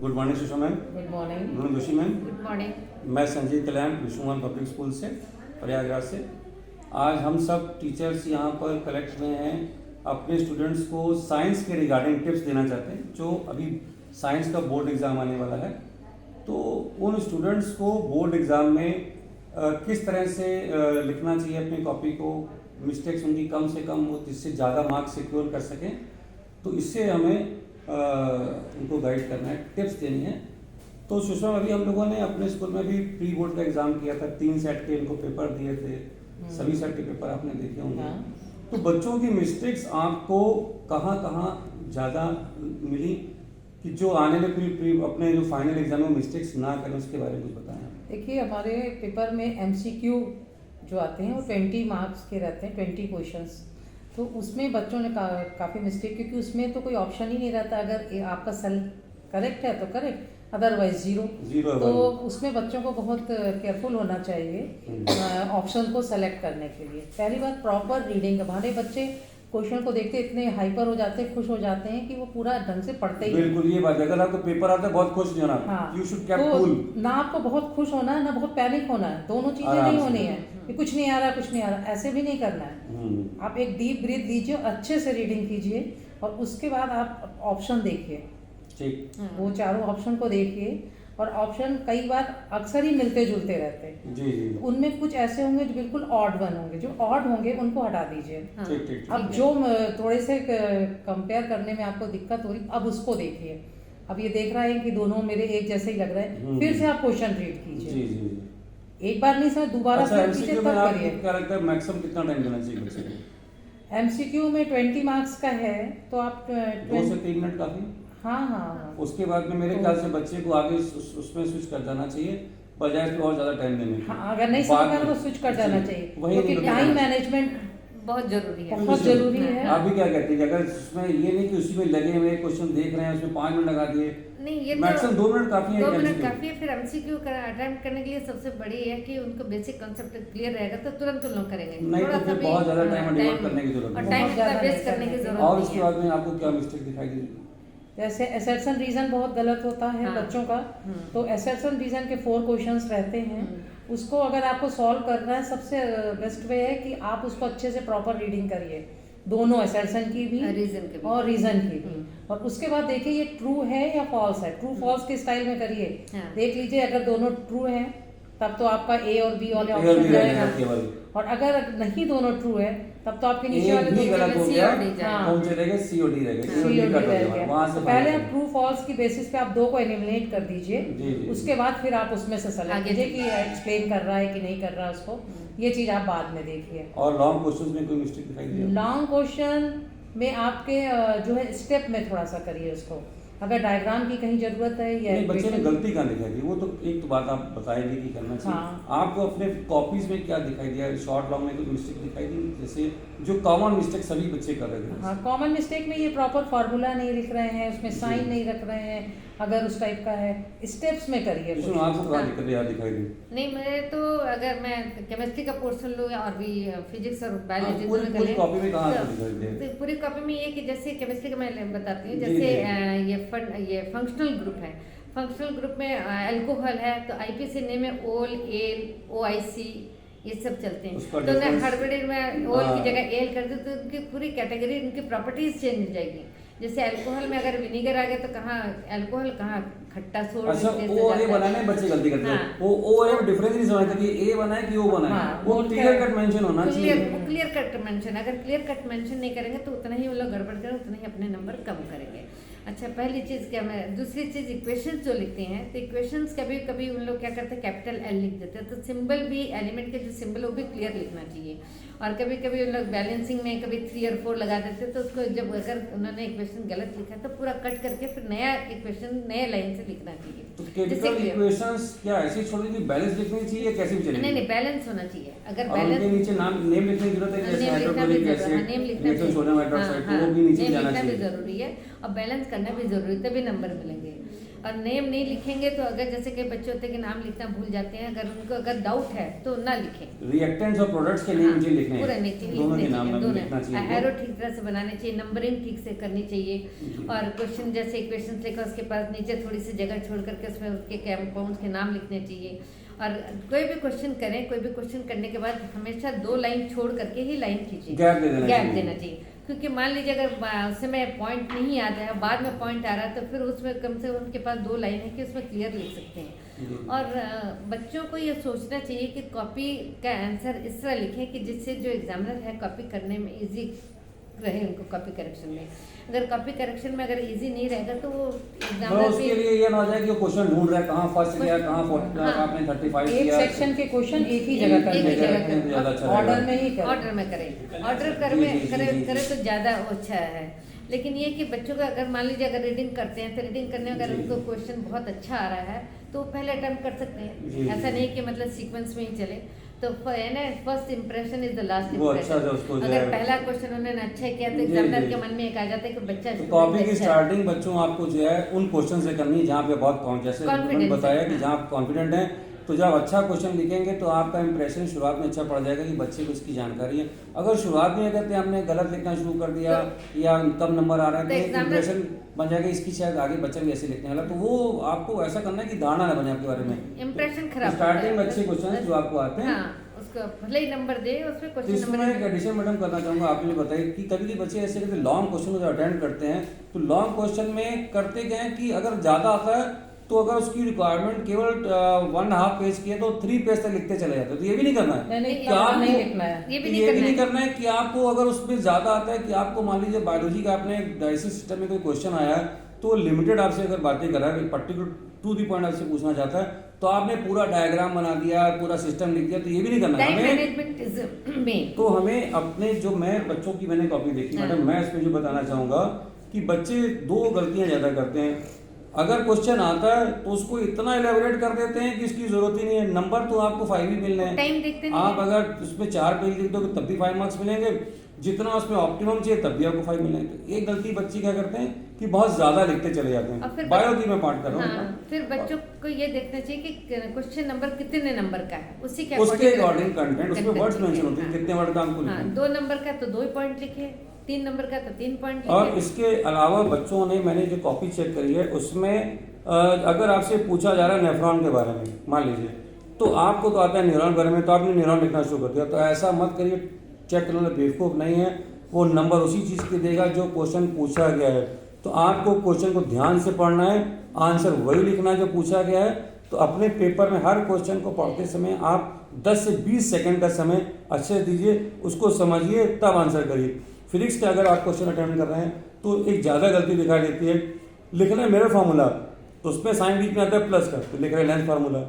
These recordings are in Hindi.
Good morning Sushma ma'am. Good morning. Mrinu Joshi ma'am. Good morning. मैं संजीव कल्याण विष्णुमान पब्लिक स्कूल से प्रयागराज से। आज हम सब टीचर्स यहाँ पर कलेक्ट हुए हैं, अपने स्टूडेंट्स को साइंस के रिगार्डिंग टिप्स देना चाहते हैं। जो अभी साइंस का बोर्ड एग्ज़ाम आने वाला है, तो उन स्टूडेंट्स को बोर्ड एग्ज़ाम में किस तरह से लिखना चाहिए अपनी कॉपी को, मिस्टेक्स उनकी कम से कम हो जिससे ज़्यादा मार्क्स सिक्योर कर सकें। तो इससे हमें उनको गाइड करना है, टिप्स देनी है। तो सुषमा, अभी हम लोगों ने अपने स्कूल में भी प्री बोर्ड का एग्ज़ाम किया था, 3 सेट के इनको पेपर दिए थे। सभी सेट के पेपर आपने देखे होंगे। तो बच्चों की मिस्टेक्स आपको कहाँ ज़्यादा मिली कि जो आने में प्री अपने जो फाइनल एग्जाम में मिस्टेक्स ना करें, उसके बारे में कुछ बताएं। देखिए, हमारे पेपर में MCQ जो आते हैं वो 20 मार्क्स के रहते हैं, 20 क्वेश्चंस। तो उसमें बच्चों ने काफ़ी मिस्टेक, क्योंकि उसमें तो कोई ऑप्शन ही नहीं रहता। अगर आपका सेल करेक्ट है तो करेक्ट, अदरवाइज जीरो। तो उसमें बच्चों को बहुत केयरफुल होना चाहिए ऑप्शन को सेलेक्ट करने के लिए। पहली बात, प्रॉपर रीडिंग। हमारे बच्चे क्वेश्चन को देखते इतने हाइपर हो जाते हैं, खुश हो जाते हैं कि वो पूरा ढंग से पढ़ते ही। बिल्कुल, ये बात है। अगर आपको पेपर आता है, बहुत खुश नहीं होना। हाँ, यू शुड कीप कूल। ना आपको बहुत खुश होना है, ना बहुत पैनिक होना है। दोनों चीजें नहीं होनी है कि कुछ नहीं आ रहा, ऐसे भी नहीं करना है। आप एक डीप ब्रीथ लीजिए, अच्छे से रीडिंग कीजिए और उसके बाद आप ऑप्शन देखिए। ठीक। वो चारों ऑप्शन को देखिए, और ऑप्शन कई बार अक्सर ही मिलते जुलते रहते हैं। जी। उनमें कुछ ऐसे होंगे जो बिल्कुल ऑड वन होंगे, जो ऑड होंगे उनको हटा दीजिए। ठीक। अब जो थोड़े से कंपेयर करने में आपको दिक्कत हो रही, अब उसको देखिए। अब ये देख रहा है कि दोनों मेरे एक जैसे ही लग रहे हैं, फिर से आप क्वेश्चन रीड कीजिए। जी। एक बार नहीं समझ, दोबारा अच्छा, फिर कीजिए, तब करिए। क्या लगता है मैक्सिमम कितना टाइम देना चाहिए बच्चे को? MCQ में 20 मार्क्स का है, तो आप 2 से 3 मिनट काफी। हाँ। उसके बाद में मेरे ख्याल से बच्चे को आगे उसमें स्विच कर जाना चाहिए, बजाय इसमें और ज्यादा टाइम देने के। हाँ, अगर नहीं समझ में आ रहा तो स्विच कर जाना चाहिए, क्योंकि टाइम मैनेजमेंट बहुत जरूरी है। बहुत जरूरी है। आप भी क्या कहते हैं, अगर उसमें ये नहीं कि उसी में लगे हुए क्वेश्चन देख रहे हैं, उसमें 5 मिनट लगा दिए? नहीं, ये मैक्सिमम 2 मिनट काफी है। 2 मिनट काफी है। फिर MCQ अटेम्प्ट करने के लिए सबसे बड़ी है कि उनको बेसिक कांसेप्ट क्लियर रहेगा तो तुरंत उन लोग करेंगे। नहीं तो फिर बहुत ज्यादा टाइम डिवोट करने की जरूरत है, और टाइम वेस्ट करने की जरूरत और नहीं उसके है। बाद में आपको क्या मिस्टेक दिखाई दी? जैसे असर्शन रीजन बहुत गलत होता है बच्चों का। तो असर्शन रीजन के 4 क्वेश्चंस रहते हैं। उसको अगर आपको सॉल्व करना है, सबसे बेस्ट वे है कि आप उसको अच्छे से प्रॉपर रीडिंग करिए, दोनों असर्शन की भी और रीजन की भी। और उसके बाद देखिए ये ट्रू है या फॉल्स है। ट्रू फॉल्स के स्टाइल में करिए। देख लीजिए, अगर दोनों ट्रू हैं तब तो आपका A और B वाले ऑप्शन रहेगा, और अगर नहीं दोनों ट्रू है तब तो आपके नीचे वाले दो गलत हो गया, कौन से रहेगा? C और D रहेगा। वहां से पहले आप ट्रू फॉल्स की बेसिस पे आप 2 को एलिमिनेट कर दीजिए। उसके बाद फिर आप उसमें से सेलेक्ट कीजिए कि एक्सप्लेन कर रहा है कि नहीं कर रहा है उसको। ये चीज आप बाद में देखिए। और लॉन्ग क्वेश्चंस में कोई मिस्टेक दिखाई दी? लॉन्ग क्वेश्चन में आपके जो है स्टेप में थोड़ा सा करिए उसको। अगर डायग्राम की कहीं जरूरत है या बच्चे ने गलती कहाँ दिखाई दी, वो तो एक तो बात आप बताएंगे कि करना चाहिए। आपको अपने कॉपीज में क्या दिखाई दिया? शॉर्ट लॉन्ग में कोई मिस्टेक दिखाई दी, जैसे जो कॉमन मिस्टेक सभी बच्चे कर रहे थे? हाँ, कॉमन मिस्टेक में ये प्रॉपर फार्मूला नहीं लिख रहे हैं, उसमें साइन नहीं रख रहे हैं, अगर उस टाइप का है। स्टेप्स में करिए। आपको क्या दिक्कत याद दिखाई दी? नहीं, मेरे तो अगर मैं केमिस्ट्री का पोर्शन लूँ और भी फिजिक्स और बायोलॉजी पूरी कॉपी में कहाँ दिखाई दे? पूरी कॉपी में ये कि जैसे केमिस्ट्री का मैं बताती हूँ, जैसे ये फंक्शनल ग्रुप है। फंक्शनल ग्रुप में अल्कोहल है तो IPC नेम है ओल, एल, OIC, ये सब चलते हैं। तो मैं हड़बड़ी में ओल की जगह एल कर दूँ तो उनकी पूरी कैटेगरी, उनकी प्रॉपर्टीज चेंज हो जाएगी। जैसे अल्कोहल में अगर विनेगर आ गया तो कहाँ अल्कोहल, कहाँ खट्टा सोड। अच्छा, ओ ए बनाने बच्चे गलती करते हैं। वो ओ ए डिफरेंस नहीं समझते कि ए बना है कि ओ बना है। वो क्लियर कट मेंशन होना चाहिए। क्लियर कट मेंशन, अगर क्लियर कट मेंशन नहीं करेंगे तो उतना ही वो लोग गड़बड़ करेंगे, उतना ही अपने नंबर कम करेंगे। अच्छा, पहली चीज़ क्या, मैं दूसरी चीज़ इक्वेशंस जो लिखते हैं तो इक्वेशंस कभी कभी उन लोग क्या करते हैं, कैपिटल L लिख देते हैं। तो सिंबल भी, एलिमेंट के जो सिंबल वो भी क्लियर लिखना चाहिए। और कभी कभी उन लोग बैलेंसिंग में कभी 3 और 4 लगा देते हैं, तो उसको जब अगर उन्होंने इक्वेशन गलत लिखा तो पूरा कट करके फिर नया इक्वेशन नए लाइन से लिखना चाहिए। तो कैपिटल इक्वेशंस क्या ऐसे छोड़ दीजिए, बैलेंस लिखनी चाहिए, कैसे भी चलेगी? नहीं, बैलेंस होना चाहिए। अगर बैलेंस के नीचे नाम नेम लिखने की जरूरत है, जैसे हाइड्रोक्लोरिक एसिड, नेम लिखना भी सोडियम हाइड्रोक्साइड, वो भी नीचे जाना चाहिए। जरूरी है और बैलेंस करना भी जरूरी, तभी नंबर मिलेंगे। और नेम नहीं लिखेंगे तो अगर जैसे कई बच्चे होते हैं कि नाम लिखना भूल जाते हैं, अगर उनको अगर डाउट है तो ना लिखें। रिएक्टेंट्स और प्रोडक्ट्स के नेम मुझे लिखने हैं, पूरा नहीं दोनों के नाम में लिखना चाहिए। एरो ठीक तरह से बनाने चाहिए, नंबरिंग ठीक से करनी चाहिए। और क्वेश्चन जैसे इक्वेशन लिखा उसके पास नीचे थोड़ी सी जगह छोड़ करके उसमें उसके कंपाउंड्स के नाम लिखने चाहिए। और कोई भी क्वेश्चन करें, कोई भी क्वेश्चन करने के बाद हमेशा 2 लाइन छोड़ करके ही लाइन कीजिए, गैप देना चाहिए। क्योंकि मान लीजिए अगर उस समय पॉइंट नहीं याद है, बाद में पॉइंट आ रहा है, तो फिर उसमें कम से कम उनके पास 2 लाइन है कि उसमें क्लियर लिख सकते हैं। और बच्चों को ये सोचना चाहिए कि कॉपी का आंसर इस तरह लिखें कि जिससे जो एग्जामिनर है कॉपी करने में इजी रहे उनको कॉपी करेक्शन में। अगर कॉपी करेक्शन में अगर इजी नहीं रहेगा तो वो एग्जामिनर उसके लिए ये ना हो जाए कि वो क्वेश्चन ढूंढ रहा है कहाँ फर्स्ट गया, कहाँ आपने 35 एक किया। सेक्शन के क्वेश्चन एक ही जगह करें, ऑर्डर में ही करें। ऑर्डर में करें, ऑर्डर करें तो ज़्यादा अच्छा है। लेकिन ये कि बच्चों का अगर मान लीजिए अगर रीडिंग करते हैं तो रीडिंग करने में अगर उनको क्वेश्चन बहुत अच्छा आ रहा है तो पहले अटेम्प्ट कर सकते हैं। ऐसा नहीं कि मतलब सीक्वेंस में ही चले। तो है ना, first impression is the last impression. अगर पहला क्वेश्चन उन्होंने अच्छा किया तो एग्जामिनर के मन में एक आ जाता है कि बच्चा कॉपी की स्टार्टिंग बच्चों आपको जो है उन क्वेश्चन से करनी है जहाँ पे बहुत जैसे बताया कि जहाँ आप कॉन्फिडेंट हैं, तो जब अच्छा क्वेश्चन लिखेंगे तो आपका इंप्रेशन शुरुआत में अच्छा पड़ जाएगा कि बच्चे को इसकी जानकारी है। अगर शुरुआत में कहते हैं हमने गलत लिखना शुरू कर दिया या कम नंबर आ रहा है तो इंप्रेशन बन जाएगा इसकी शायद आगे बच्चा भी ऐसे लिखने वाला। तो वो आपको ऐसा करना है कि धारणा न बने आपके बारे में, इंप्रेशन खराब। स्टार्टिंग में अच्छे क्वेश्चन जो आपको आते हैं उसको भले ही नंबर दे, उसमें क्वेश्चन नंबर। एक एडिशन मैडम करना चाहूंगा, आपने बताया कि कभी बच्चे ऐसे करते लॉन्ग क्वेश्चन जो अटेंड करते हैं तो लॉन्ग क्वेश्चन में करते क्या है कि अगर ज्यादा आता है तो अगर उसकी रिक्वायरमेंट केवल 1.5 पेज की है तो 3 पेज तक लिखते चले जाते हैं। तो ये भी नहीं करना है, ये भी नहीं करना है कि आपको अगर उसमें ज्यादा आता है कि आपको मान लीजिए बायोलॉजी का आपने डाइजेस्टिव सिस्टम में कोई क्वेश्चन आया है तो लिमिटेड आपसे अगर बातें कर रहा है, पर्टिकुलर टू दी पॉइंट आपसे पूछना चाहता है तो आपने पूरा डायग्राम बना दिया, पूरा सिस्टम लिख दिया, तो ये भी नहीं करना है। तो हमें अपने जो मैं बच्चों की मैंने कॉपी देखी मैडम, मैं इसमें जो बताना चाहूंगा कि बच्चे 2 गलतियां ज्यादा करते हैं। अगर क्वेश्चन आता है तो उसको इतना एलेबोरेट कर देते हैं कि इसकी जरूरत ही नहीं है। नंबर तो आपको 5 ही मिलने हैं, आप अगर उसमें 4 पेज लिख दोगे तब भी 5 मार्क्स मिलेंगे, जितना उसमें ऑप्टिमम चाहिए तब भी आपको 5 मिलेंगे। एक गलती बच्चे क्या करते हैं कि बहुत ज्यादा लिखते चले जाते हैं। बायो की मैं पार्ट कर रहा हूँ। फिर बच्चों को ये देखना चाहिए कि क्वेश्चन नंबर कितने नंबर का है, उसके अकॉर्डिंग कंटेंट उसमें वर्ड्स मेंशन होते हैं, कितने वर्ड का हमको लिखना है। 2 नंबर का तो 2 पॉइंट लिखे, 3 नंबर का तो 3 पॉइंट लिखे। और इसके अलावा बच्चों ने मैंने जो कॉपी चेक करी है उसमें अगर आपसे पूछा जा रहा है नेफ्रॉन के बारे में मान लीजिए, तो आपको तो आता है न्यूरॉन के बारे में, तो आपने न्यूरॉन लिखना शुरू कर दिया। तो ऐसा मत करिए, चेक करना बेवकूफ नहीं है, वो नंबर उसी चीज के देगा जो क्वेश्चन पूछा गया है। तो आपको क्वेश्चन को ध्यान से पढ़ना है, आंसर वही लिखना है जो पूछा गया है। तो अपने पेपर में हर क्वेश्चन को पढ़ते समय आप 10 से 20 सेकंड का समय अच्छे से दीजिए, उसको समझिए तब आंसर करिए। फिजिक्स का अगर आप क्वेश्चन अटेम्प्ट कर रहे हैं तो एक ज़्यादा गलती दिखाई देती है, लिखना है मेरा फार्मूला तो उसमें साइन बीच में आता है प्लस का, तो लिख रहे हैं लेंस फार्मूला,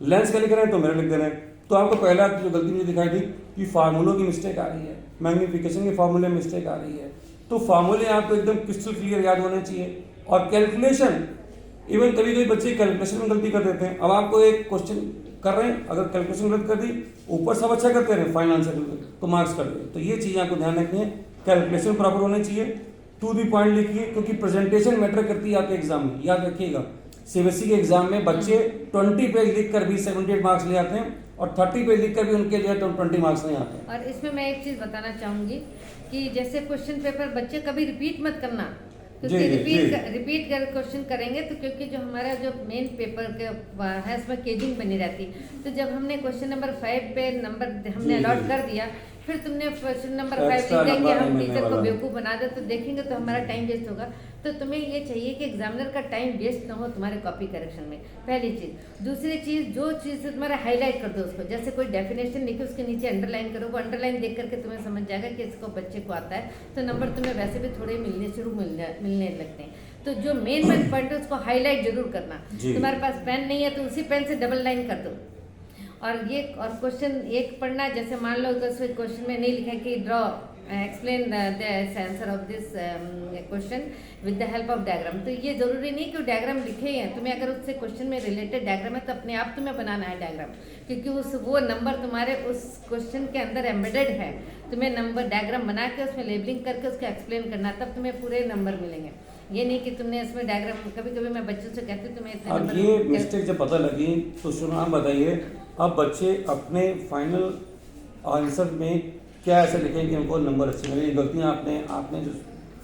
लेंस का लिख रहे हैं तो मेरा लिख दे रहे हैं। तो आपको पहला जो गलती मुझे दिखाई दी कि फार्मूलों की मिस्टेक आ रही है, मैग्निफिकेशन के फार्मूले में मिस्टेक आ रही है। तो फार्मूले आपको एकदम क्रिस्टल क्लियर याद होने चाहिए। और कैलकुलेशन, इवन कभी कभी बच्चे कैलकुलेशन में गलती कर देते हैं। अब आपको एक क्वेश्चन कर रहे हैं, अगर कैलकुलेशन गलत कर दी, ऊपर सब अच्छा करते रहे, फाइनल आंसर तो मार्क्स कर दिए। तो ये चीज़ आपको ध्यान रखनी है, कैलकुलेशन प्रॉपर होने चाहिए, टू दी पॉइंट लिखिए, क्योंकि प्रेजेंटेशन मैटर करती है आपके एग्जाम में। याद रखिएगा, सीबीएसई के एग्जाम में बच्चे 20 पेज लिखकर भी 78 मार्क्स ले आते हैं और 30 पेज लिखकर भी उनके जो है 20 मार्क्स नहीं आते हैं। और इसमें मैं एक चीज बताना चाहूंगी कि जैसे क्वेश्चन पेपर बच्चे कभी रिपीट मत करना, क्योंकि रिपीट कर क्वेश्चन करेंगे तो क्योंकि जो हमारा जो मेन पेपर है उसमें केजिंग बनी रहती है। तो जब हमने क्वेश्चन नंबर 5 पे नंबर हमने अलॉट कर दिया, फिर तुमने क्वेश्चन नंबर 5 लिख देंगे, हम टीचर को बेवकूफ़ बना दे तो देखेंगे तो हमारा टाइम वेस्ट होगा। तो तुम्हें ये चाहिए कि एग्जामिनर का टाइम वेस्ट ना हो तुम्हारे कॉपी करेक्शन में, पहली चीज़। दूसरी चीज़, जो चीज़ तुम्हारा हाईलाइट कर दो उसको, जैसे कोई डेफिनेशन लिखे उसके नीचे अंडरलाइन करो, वो अंडरलाइन देख करके तुम्हें समझ जाएगा कि इसको बच्चे को आता है, तो नंबर तुम्हें वैसे भी थोड़े मिलने लगते हैं। तो जो मेन पॉइंट है उसको हाईलाइट जरूर करना। तुम्हारे पास पेन नहीं है तो उसी पेन से डबल लाइन कर दो। और क्वेश्चन एक पढ़ना, जैसे मान लो क्वेश्चन में नहीं लिखा कि draw explain the answer of this question with the help of diagram, तो ये जरूरी नहीं कि डायग्राम लिखे ही हैं। तुम्हें अगर उससे क्वेश्चन में रिलेटेड डायग्राम है तो अपने आप तुम्हें बनाना है डायग्राम, क्योंकि वो नंबर तुम्हारे उस क्वेश्चन के अंदर एम्बेडेड है। तुम्हें नंबर डायग्राम बना के उसमें लेबलिंग करके उसको एक्सप्लेन करना, तब तुम्हें पूरे नंबर मिलेंगे। ये नहीं कि तुमने इसमें डायग्राम, कभी कभी मैं बच्चों से कहती हूँ तुम्हें इतने अब नंबर ये मिस्टेक जब पता लगी तो सुनो, आप बताइए अब बच्चे अपने फाइनल आंसर में क्या ऐसे लिखें कि उनको नंबर अच्छे मिले? गलतियाँ आपने जो,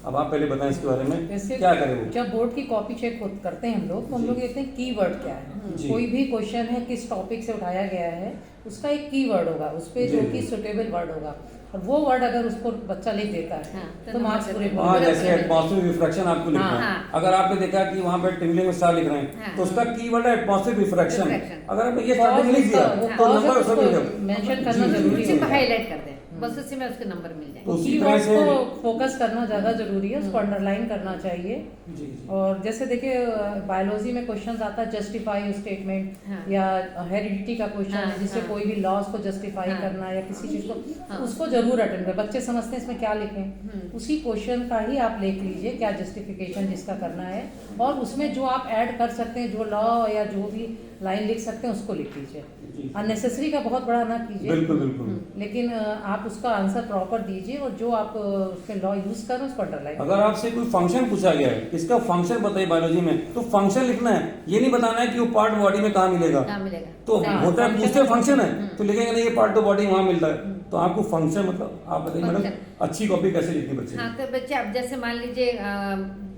अब आप पहले बताएं इसके बारे में, वैसे क्या करें वो? जब बोर्ड की कॉपी चेक करते हैं हम लोग, तो हम लोग देखते हैं कीवर्ड क्या है। जी। कोई भी क्वेश्चन है किस टॉपिक से उठाया गया है, उसका एक कीवर्ड होगा, उस पे जो जी, कि जी। सुटेबल वर्ड होगा, और वो वर्ड अगर उसको बच्चा लिख देता है हाँ, तो मार्क्स पूरे हाँ, मिल जैसे जाते हैं। एटमॉस्फेरिक रिफ्रैक्शन आपको लिखना है। हाँ। अगर आपने देखा कि वहाँ पे टिंगलिंग में स्टार लिख रहे हैं, हाँ। तो उसका कीवर्ड है एटमॉस्फेरिक रिफ्रैक्शन। रिफ्रैक्शन। अगर आपने ये स्टार्टिंग लिख दिया तो नंबर सब मिल जाएगा। मेंशन करना जी, जी, जरूरी उसी को होता है। हाईलाइट कर दें, बस उसी में उसके नंबर मिल जाएंगे। तो उसी तरह कीवर्ड्स से को फोकस करना ज़्यादा जरूरी है, उसको अंडरलाइन करना चाहिए। जी, जी। और जैसे देखिए बायोलॉजी में क्वेश्चन आता है जस्टिफाई स्टेटमेंट, हाँ। या हेरिडिटी का क्वेश्चन हाँ, है जिससे हाँ। कोई भी लॉस को जस्टिफाई हाँ। करना या किसी चीज को, हाँ। उसको जरूर अटेंड करें। बच्चे समझते हैं इसमें क्या लिखें, उसी क्वेश्चन का ही आप लिख लीजिए क्या जस्टिफिकेशन जिसका करना है, और उसमें जो आप ऐड कर सकते हैं, जो लॉ या जो भी लाइन लिख सकते हैं उसको लिख लीजिए। जी। अननेसेसरी का बहुत बड़ा ना कीजिए, बिल्कुल बिल्कुल। लेकिन आप उसका आंसर प्रॉपर दीजिए, और जो आप उसके लॉ यूज करें उसको अंडरलाइन। अगर आपसे कोई फंक्शन पूछा गया है, इसका फंक्शन बताइए बायोलॉजी में, तो फंक्शन लिखना है, ये नहीं बताना है कि वो पार्ट बॉडी में कहाँ मिलेगा। कहाँ मिलेगा? तो हाँ, होता है function पूछते है। फंक्शन है तो लिखेंगे नहीं ये पार्ट तो बॉडी वहाँ मिलता है। तो आपको फंक्शन मतलब आप बताइए मैडम, Function। अच्छी कॉपी कैसे लिखनी बच्चे हाँ, की? तो बच्चे अब जैसे मान लीजिए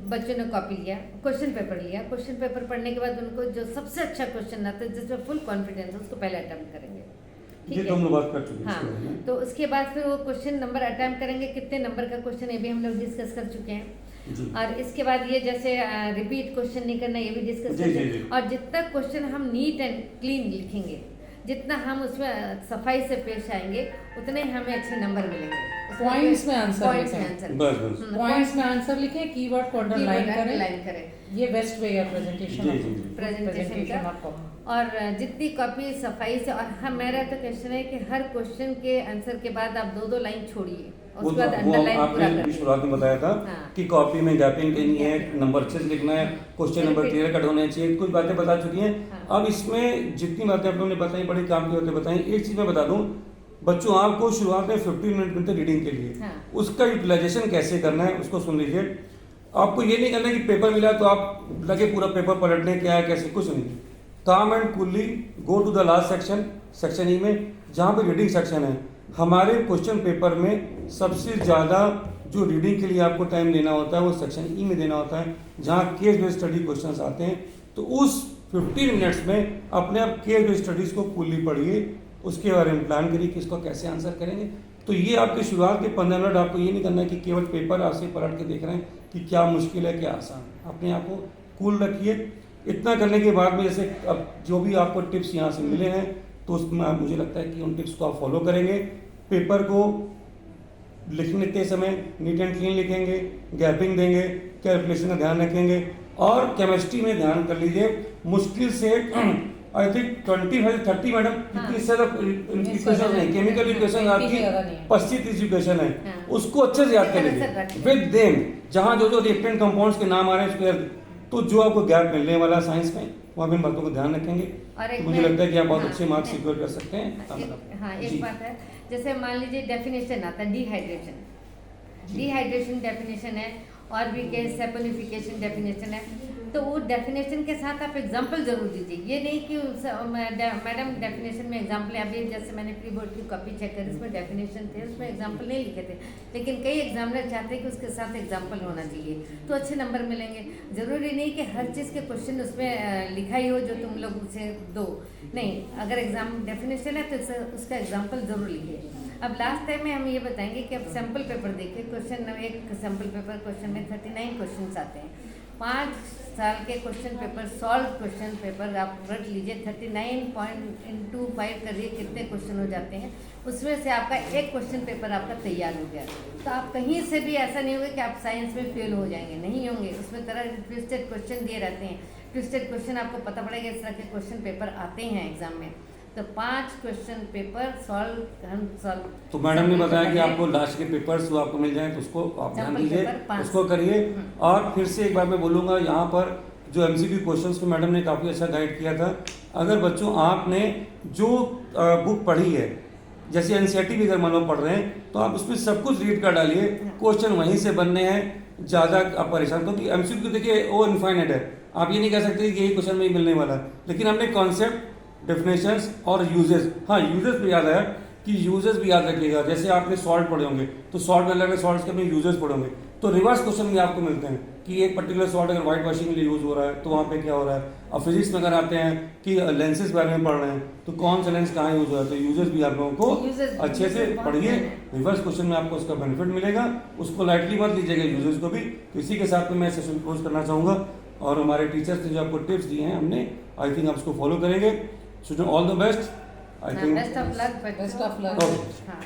बच्चों ने कॉपी लिया, क्वेश्चन पेपर लिया, क्वेश्चन पेपर पढ़ने के बाद उनको जो सबसे अच्छा क्वेश्चन आता है जिसमें फुल कॉन्फिडेंस है उसको पहले अटेम्प्ट करेंगे। ये ठीक तो हम है? लोग बात कर चुके हैं हाँ, इसके बारे में। तो उसके बाद फिर वो क्वेश्चन नंबर अटेम्प्ट करेंगे, कितने नंबर का क्वेश्चन है भी हम लोग डिस्कस कर चुके हैं। जी। और इसके बाद ये जैसे रिपीट क्वेश्चन नहीं करना, ये भी डिस्कस जी, कर जी, चुके जी। हैं। और जितना क्वेश्चन हम नीट एंड क्लीन लिखेंगे, जितना हम उसमें सफाई से पेश आएंगे, उतने हमें अच्छे नंबर मिलेंगे। Points में answer Points में लिखें। answer। बस बस। पॉइंट्स में आंसर लिखें, कीवर्ड को अंडरलाइन Keyword करें, underline करें। ये बेस्ट वे है प्रेजेंटेशन जी, जी, जी। प्रेजेंटेशन का। आपको। और जितनी कॉपी सफाई से, और हम मेरा तो क्वेश्चन है कि हर क्वेश्चन के आंसर के बाद आप 2-2 लाइन छोड़िए, वो उसके बाद वो अंडरलाइन पूरा आपने कर शुरुआत में बताया था हाँ। कि कॉपी में गैपिंग नहीं है, नंबर अच्छे से लिखना है, question number Repeat। Clear cut होने चाहिए, कुछ बातें बता चुकी हैं। हाँ। अब इसमें जितनी बातें आप लोगों ने बताई बड़ी काम की बातें बताई। एक चीज मैं बता दूं बच्चों, आपको शुरुआत में 15 मिनट मिलते रीडिंग के लिए, हाँ। उसका यूटिलाइजेशन कैसे करना है उसको सुन लीजिए। आपको ये नहीं करना है कि पेपर मिला तो आप लगे पूरा पेपर पलट लें, क्या है कैसे, कुछ नहीं। काम and coolly go to the last section, section E में जहाँ पे रीडिंग सेक्शन है। हमारे क्वेश्चन पेपर में सबसे ज़्यादा जो रीडिंग के लिए आपको टाइम देना होता है वो सेक्शन ई में देना होता है, जहाँ केस बेस्ड स्टडी क्वेश्चंस आते हैं। तो उस 15 मिनट्स में अपने आप केस बेस्ड स्टडीज़ को फुल्ली पढ़िए, उसके बारे में प्लान करिए कि इसको कैसे आंसर करेंगे। तो ये आपकी शुरुआत के 15 मिनट आपको ये नहीं करना है कि केवल पेपर आपसे पलट के देख रहे हैं कि क्या मुश्किल है क्या आसान। अपने आप को कूल रखिए। इतना करने के बाद में जैसे अब जो भी आपको टिप्स यहाँ से मिले हैं तो उसमें मुझे लगता है कि उन टिप्स को आप फॉलो करेंगे। पेपर को लिखने समय नीट एंड क्लीन लिखेंगे, गैपिंग देंगे, कैलकुलेशन का ध्यान रखेंगे, और केमिस्ट्री में ध्यान कर लीजिए मुश्किल से आई थिंक 20-30 मैडम इतनी सारा इक्वेशन है, केमिकल इक्वेशन आपकी 25-30 इक्वेशन है, हाँ। उसको अच्छे से याद कर लीजिए विद देम। जहाँ जो जो रिएक्टेंट कंपाउंड्स के नाम आ रहे हैं उसको, तो जो आपको गैप मिलने वाला साइंस में वहाँ भी इन बातों को ध्यान रखेंगे। और एक तो मुझे मैं- लगता है कि आप बहुत हाँ, अच्छे मार्क्स मैं- सिक्योर कर सकते हैं। हाँ, जी। एक बात है, जैसे मान लीजिए डेफिनेशन आता है डिहाइड्रेशन, डिहाइड्रेशन डेफिनेशन है, और भी के सेपोनिफिकेशन डेफिनेशन है। तो वो डेफिनेशन के साथ आप एग्जांपल जरूर दीजिए। ये नहीं कि मैडम डेफिनेशन में एग्जांपल है, अभी जैसे मैंने प्री बोर्ड की कॉपी चेक करी, उसमें डेफिनेशन थे, उसमें एग्जांपल नहीं लिखे थे, लेकिन कई एग्जामिनर चाहते हैं कि उसके साथ एग्जांपल होना चाहिए, तो अच्छे नंबर मिलेंगे। जरूरी नहीं कि हर चीज़ के क्वेश्चन उसमें लिखा ही हो जो तुम लोग उसे दो, नहीं, अगर एग्जाम डेफिनेशन है तो उसका एग्जाम्पल जरूर लिखिए। अब लास्ट टाइम में हम ये बताएंगे कि अब सैम्पल पेपर देखिए, क्वेश्चन एक सैम्पल पेपर क्वेश्चन में 39 क्वेश्चन आते हैं। 5 साल के question paper, solve question paper आप रट लीजिए, 39.5 करिए, कितने क्वेश्चन हो जाते हैं, उसमें से आपका एक क्वेश्चन पेपर आपका तैयार हो गया। तो आप कहीं से भी ऐसा नहीं होगा कि आप साइंस में फेल हो जाएंगे, नहीं होंगे। उसमें तरह ट्विस्टेड क्वेश्चन दिए रहते हैं, ट्विस्टेड क्वेश्चन आपको पता पड़ेगा, इस तरह के क्वेश्चन पेपर आते हैं एग्जाम में। तो 5 क्वेश्चन पेपर सॉल्व। तो मैडम ने बताया कि आपको लास्ट के पेपर्स वो आपको मिल जाए तो उसको आप ध्यान Sample दीजिए, paper 5। उसको करिए। और फिर से एक बार मैं बोलूँगा, यहाँ पर जो MCQ क्वेश्चंस को मैडम ने काफ़ी अच्छा गाइड किया था। अगर बच्चों आपने जो बुक पढ़ी है, जैसे NCERT भी अगर मान लो पढ़ रहे हैं, तो आप उसमें सब कुछ रीड कर डालिए, क्वेश्चन वहीं से बनने हैं। ज़्यादा आप परेशान, क्योंकि एमसीक्यू देखिए वो इनफाइनाइट है, आप ये नहीं कह सकते कि यही क्वेश्चन में ही मिलने वाला है। लेकिन हमने कॉन्सेप्ट, डेफिनेशंस और यूजेस, हाँ यूजेस भी याद है कि यूजेस भी याद रखिएगा। जैसे आपने सॉल्ट पढ़े होंगे तो सॉल्ट में अलग अलग सॉल्ट के अपने यूजेस पढ़े होंगे, तो रिवर्स क्वेश्चन भी आपको मिलते हैं कि एक पर्टिकुलर सॉल्ट अगर वाइट वॉशिंग के लिए यूज हो रहा है तो वहाँ पे क्या हो रहा है। और फिजिक्स में अगर आते हैं कि लेंसेज के बारे में पढ़ रहे हैं तो कौन सा लेंस कहाँ यूज हो रहा है, तो यूजेस भी आप लोगों Uses- को अच्छे से uses पढ़िए। बहुत रिवर्स क्वेश्चन में आपको उसका बेनिफिट मिलेगा, उसको लाइटली मत लीजिएगा यूजेस को भी। तो इसी के साथ में मैं सेशन क्लोज करना चाहूँगा, और हमारे टीचर्स ने जो आपको टिप्स दिए हैं हमने, आई थिंक आप उसको फॉलो करेंगे। Student all the best, I think best of luck, Best of luck. Okay. हाँ